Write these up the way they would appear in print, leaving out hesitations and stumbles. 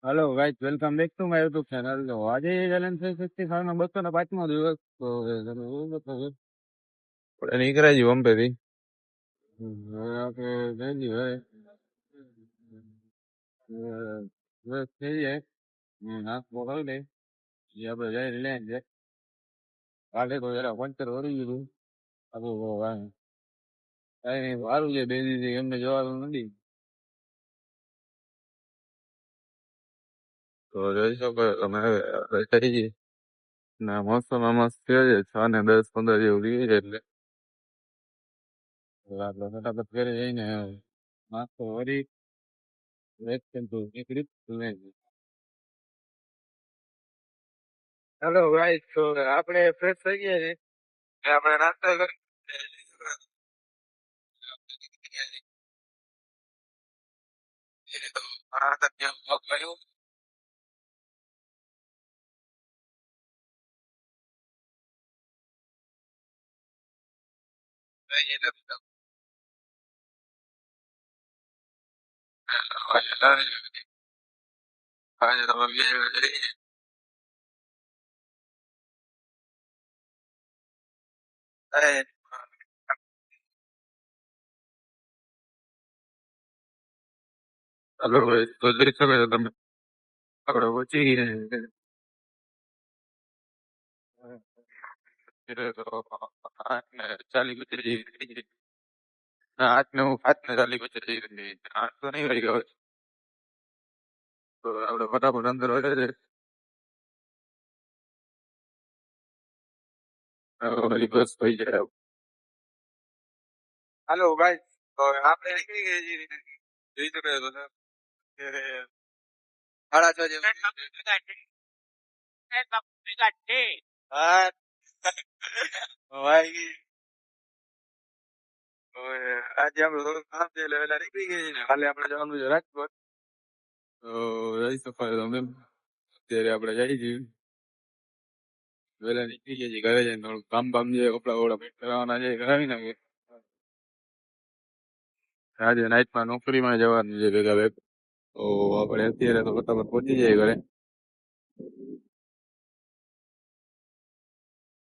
Hello guys, welcome back to my YouTube channel. तो आज ये चैलेंज 365 में 205મો દિવસ તો નીકળે છે બોમ્બે થી। હવે આપણે જઈ હવે બસ થઈ જાય નાસ્તો કરી લે પછી આપણે જઈ રિલાયન્સ છે। કાલે તો જરા પંચર વળી ગયું આપણું કઈ નહીં સારું છે, બે દિવસથી એમને જવાનું નથી તો જોઈ શકો તમે હવે થઈ ગઈ ને મોસમમાં મસ્ત થયો છે 6 ને 10-15 જેવું રહી છે એટલે આપણે ફટાફટ ઘરે જઈને નાસ્તો કરી નીકળી। હેલો ગાઈસ, તો આપણે ફ્રેશ થઈ ગયા છે, આપણે નાસ્તો કરી હેલો ગાઈસ, તો જોઈ શકો છો તમે આપણે પહોંચી ગયા છે। તો 8:40 જેવી થઈ ગઈ। 8:40 જેવી થઈ ગઈ। 8 તો નહીં વાગી ગયો તો આપણે ફટાફટ અંદર વળે છે। હવે બસ થઈ જાય। હેલો ગાઈસ, તો આપણે નીકળી ગયા છીએ જોઈ શકો છો તમે કે 6:30 જેવું હા વાગી। હવે આજે આપણે થોડું કામ છે એટલે વહેલા નીકળી ગયા છીએ ને કાલે આપણે જવાનું છે રાજકોટ। તો જઈ શકો છો તમે અત્યારે આપણે જઈ છીએ વહેલા નીકળી ગયા છીએ ઘરે જઈને થોડું કામ બામ છે કપડા વપડા પેક કરાવવાના છે એ કરાવી નાખીએ। આજે નાઇટમાં નોકરીમાં જવાનું છે ભેગા ભેગ તો આપણે અત્યારે તો ફટાફટ પહોંચી જાય ઘરે।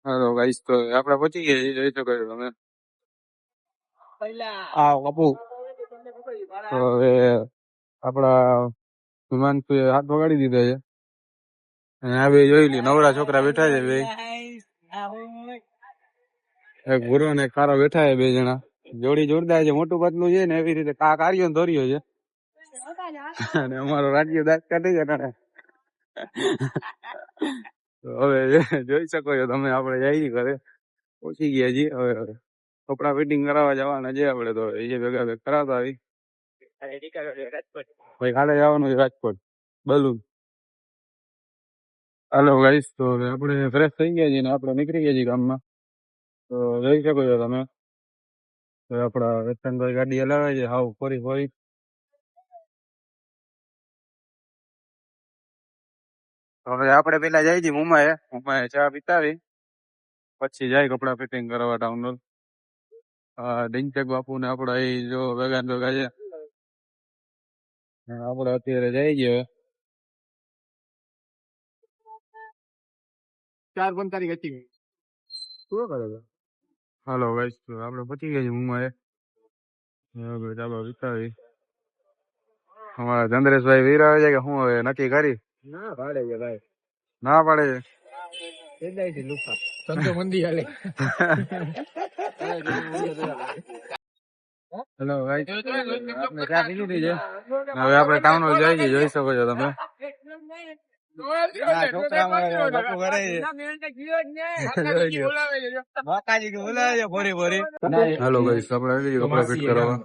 હાલો ગાઈસ, તો આપણે પહોંચી ગયા છીએ જોઈ શકો છો તમે હા બાપુ। તો હવે આપણા હિમાંશુ હાથ વગાડી દીધો છે અને આ બે જોઈ લી નવરા છોકરા બેઠા છે બે, એક ભૂરો ને એક કારો બેઠા છે, બે જણા જોડી જોરદાર છે, મોટું પતલું છે ને એવી રીતે કાર્યો ધોર્યો છે અને અમારો રાજ્ય દાંત કાઢે છે ને। તો હવે જોઈ શકો છો તમે આપણે જઈએ ઘરે પહોંચી ગયા છીએ। હવે કપડા ફિટિંગ કરાવવા જવાના છે આપણે તો એ ભેગા ભેગ કરાવતા આવી ભાઈ કાલે જવાનું છે રાજકોટ બલૂન। હાલો ગાઈસ, તો હવે આપણે ફ્રેશ થઈ ગયા છીએ ને આપણે નીકળી ગયા છીએ ગામમાં। તો જોઈ શકો છો તમે આપડા રતનભાઈ ગાડી હલાવે છે હાવ ફરી ફરી। હવે આપણે પેલા જઈ છીએ મુંબઈ ચા પીતાવી પછી જાય કપડા ફિટિંગ કરવા ટાઉન ડિંચક બાપુ ને આપડા એ જો ભેગા ને ભેગા છે આપડે અત્યારે જઈ ગયો 4:45 હતી શું કરે છે। હાલો ગાઈસ, તો આપણે પહોંચી ગયા છીએ મુંબઈ ચાલો વિતાવી અમારા ચંદ્રેશભાઈ વીરા છે કે શું હવે નક્કી કરી ના પાડે છે ભાઈ ના પાડે છે સંતો મંદી હાલે। હેલો ગાઈસ, આપણે ચા પી લીધી છે હવે આપણે ટાઉન હોલ જઈ છીએ જોઈ શકો છો તમે હેલો ગાઈસ, આપણે કપડા ફિટ કરાવવા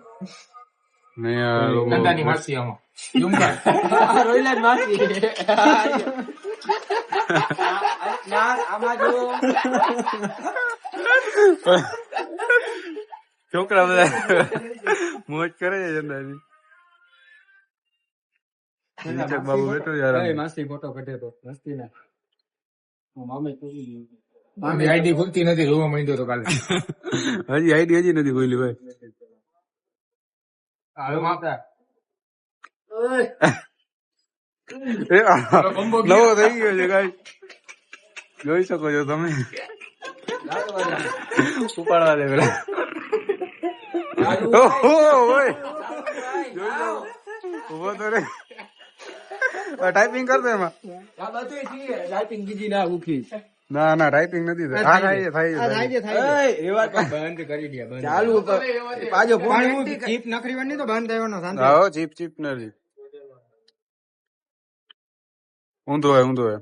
છોકરા બધા મોજ કરે છે ચંદાજી બાબુ બેઠો માસી ફોટો કઢે તો મસ્તી ના આઈડી ખુલતી નથી રોવા માંડ્યો તો કાલે હજી આઈડી હજી નથી ખોલી ભાઈ એ નવો થઈ ગયો છે ગાઈસ, જોઈ શકો છો તમે. ઉપાડવા દે પેલા. ઓહો ઓય જોઈ લો, ઉભો તો રે. ટાઈપિંગ કરતો એમાં. ના ના ટાઈપિંગ નથી થઈ. હા થાય છે, થાય છે. બંધ કરી દે બંધ ચાલુ પાછો ફોન ચીપ નખરીવાની તો બંધ થવાનો શાંતિ હા ચીપ ચીપ નથી. ઊંધો હે ઊંધો હે.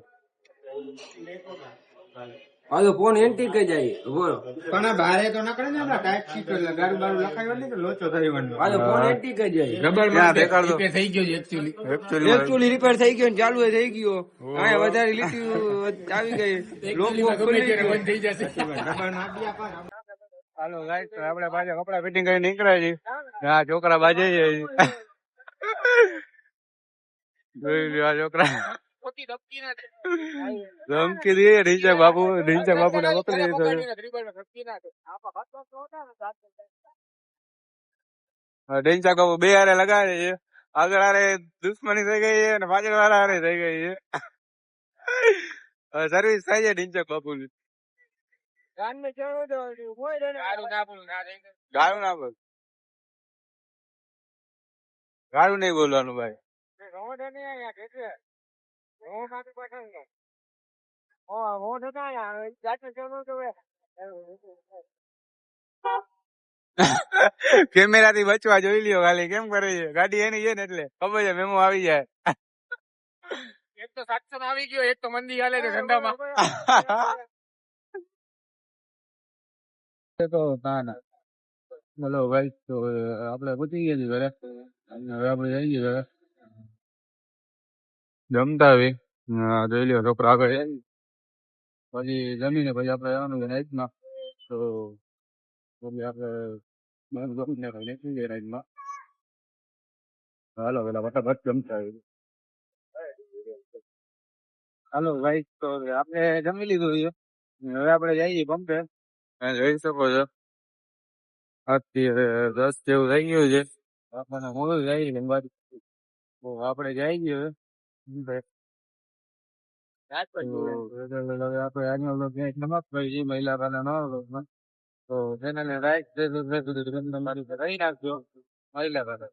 પાછો ફોન એન્ટી કઈ જાય બોલો પણ બારે તો નકળે ને આપડા ટાઈપ શીટ ગારું બારું લખાવ્યો ને તો લોચો થઈવાનો પાછો ફોન એન્ટી કઈ જાય રબર માં દેખાડ દો. થઈ ગયો છે Actually એકચ્યુઅલી રિપેર થઈ ગયો ને ચાલુ થઈ ગયો આ વધારે લીટી આવી ગઈ લોક ખુલી ગયો બંધ થઈ જશે રબર નાખી આપા. હાલો ગાઈસ, આપણે પાછા કપડા ફિટિંગ કરીને નીકળ્યા છીએ. આ છોકરા બાજે છે. જોઈ લ્યો આ છોકરા ધમકી દે. ઢીંચક બાપુ ને પકડી ઢીંચક બાપુ બે હારે લગાડે છે. આગળ હારે દુશ્મની થઈ ગઈ છે અને પાછળ વાળા હારે થઈ ગઈ છે. સર્વિસ થાય છે ઢીંચક બાપુ ની. ગાળું નહીં બોલવાનું ભાઈ. કેમેરા થી બચવા જોઈ લ્યો ખાલી કેમ કરે છે. ગાડી એની છે ને એટલે ખબર છે મેમો આવી જાય. એક તો સાક્ષર આવી ગયો, એક તો મંદી હાલે છે ધંધામાં. તો ના ના બોલો ભાઈ, તો આપડે પૂછી ગયા છીએ ઘરે. હવે આપડે જઈએ ઘરે જમતા આવી. જોઈ લ્યો છોકરા આગળ જાય. પછી જમીને પછી આપડે જવાનું છે નાઈટમાં. તો પછી આપડે ગમીને કઈ નીકળી જાય નાઈટમાં. હાલો પેલા ફટાફટ જમતા આવી. હાલો ભાઈ, તો આપણે જમી લીધું છે. હવે આપણે જઈએ પંપે. જોઈ શકો છો અત્યારે 10 જેવું થઈ ગયું છે. આપણને મોડું જાય છે બાજુ. તો આપણે જઈ ગયો હવે આપણે આજનો વ્લોગ ક્યાંય સમાપ્ત કરી છે. મહિલા પાના નવા વ્લોગમાં. તો ચેનલને લાઈક, સબસ્ક્રાઇબ કરી નાખજો. મહિલા પાના.